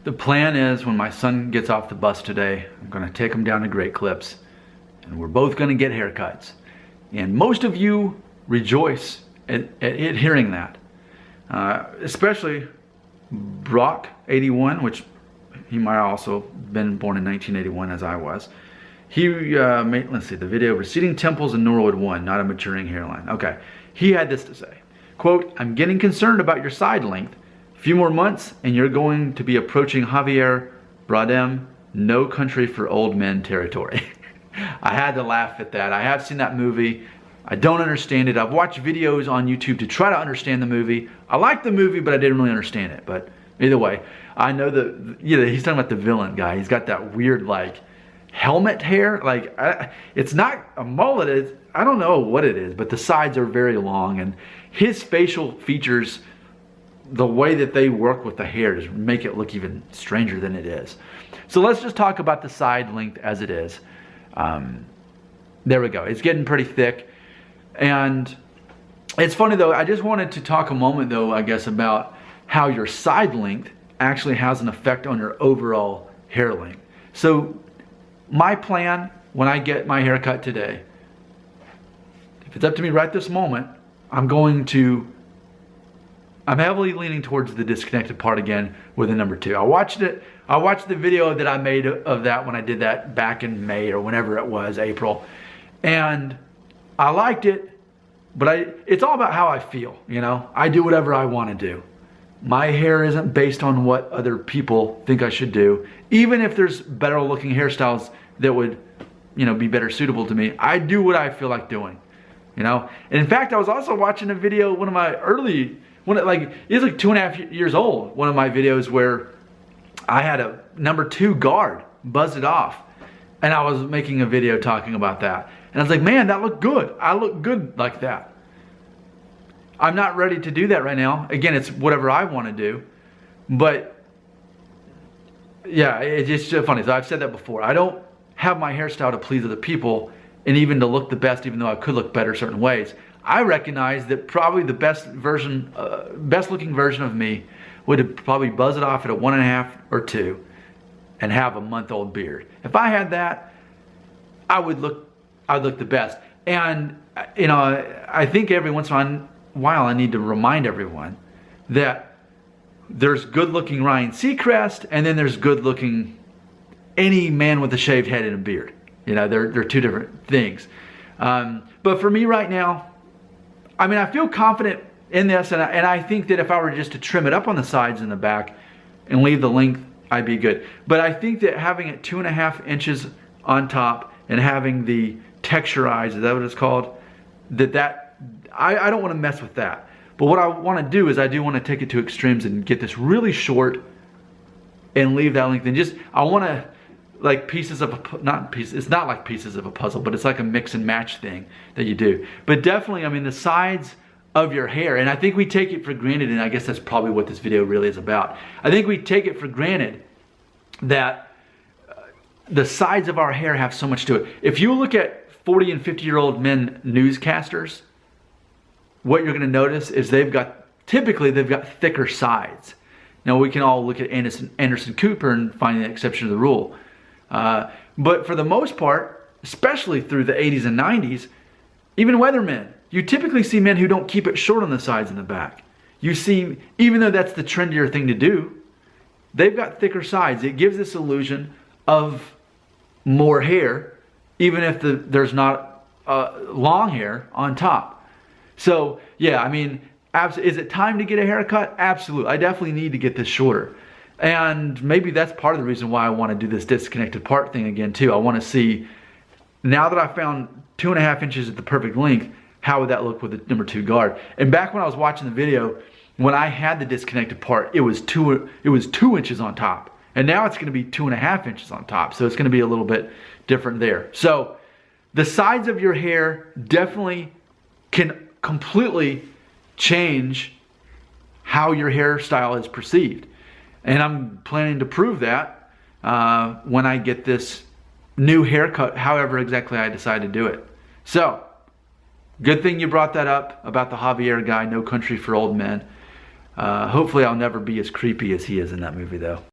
The plan is when my son gets off the bus today, I'm going to take him down to Great Clips and we're both going to get haircuts. And most of you rejoice at hearing that. Especially Brock 81, which he might also been born in 1981 as I was. He made, let's see, the video, receding temples and Norwood 1, not a maturing hairline. Okay, he had this to say, quote, "I'm getting concerned about your side length. A few more months and you're going to be approaching Javier Bardem, No Country for Old Men territory." I had to laugh at that. I have seen that movie. I don't understand it. I've watched videos on YouTube to try to understand the movie. I like the movie, but I didn't really understand it. But either way, I know that, you know, he's talking about the villain guy. He's got that weird, like, helmet hair. Like, it's not a mullet. It's, I don't know what it is, but the sides are very long. And his facial features, the way that they work with the hair, just make it look even stranger than it is. So let's just talk about the side length as it is. There we go. It's getting pretty thick. And it's funny though, I just wanted to talk a moment though, I guess, about how your side length actually has an effect on your overall hair length. So my plan when I get my haircut today, if it's up to me right this moment, I'm heavily leaning towards the disconnected part again with a number 2. I watched the video that I made of that when I did that back in May or whenever it was, April. And I liked it, but it's all about how I feel, you know? I do whatever I want to do. My hair isn't based on what other people think I should do. Even if there's better looking hairstyles that would, you know, be better suitable to me, I do what I feel like doing, you know? And in fact, I was also watching a video, one of my early, it's like 2.5 years old, one of my videos where I had a number 2 guard, buzzed it off. And I was making a video talking about that. And I was like, man, that looked good. I look good like that. I'm not ready to do that right now. Again, it's whatever I want to do. But yeah, it's just funny. So I've said that before. I don't have my hairstyle to please other people and even to look the best, even though I could look better certain ways. I recognize that probably the best looking version of me would probably buzz it off at a 1.5 or 2 and have a month-old beard. If I had that, I'd look the best. And you know, I think every once in a while I need to remind everyone that there's good-looking Ryan Seacrest, and then there's good-looking any man with a shaved head and a beard. You know, they're 2 different things. But for me right now, I mean, I feel confident in this, and I think that if I were just to trim it up on the sides and the back and leave the length, I'd be good. But I think that having it 2.5 inches on top and having the texturized, is that what it's called? I don't want to mess with that. But what I want to do is I do want to take it to extremes and get this really short and leave that length. And just, I want to, like pieces of it's not like pieces of a puzzle, but it's like a mix and match thing that you do. But definitely, I mean, the sides of your hair, and I think we take it for granted, and I guess that's probably what this video really is about. I think we take it for granted that the sides of our hair have so much to it. If you look at 40 and 50-year-old men newscasters, what you're going to notice is typically they've got thicker sides. Now we can all look at Anderson Cooper and find the exception to the rule. But for the most part, especially through the 80s and 90s, even weathermen, you typically see men who don't keep it short on the sides and the back. You see, even though that's the trendier thing to do, they've got thicker sides. It gives this illusion of more hair, even if there's not long hair on top. So yeah, I mean, is it time to get a haircut? Absolutely. I definitely need to get this shorter. And maybe that's part of the reason why I want to do this disconnected part thing again too. I want to see, now that I found 2.5 inches at the perfect length, how would that look with the number 2 guard? And back when I was watching the video, when I had the disconnected part, it was 2 inches on top. And now it's going to be 2.5 inches on top. So it's going to be a little bit different there. So the sides of your hair definitely can completely change how your hairstyle is perceived. And I'm planning to prove that when I get this new haircut, however exactly I decide to do it. So, good thing you brought that up about the Javier guy, No Country for Old Men. Hopefully I'll never be as creepy as he is in that movie though.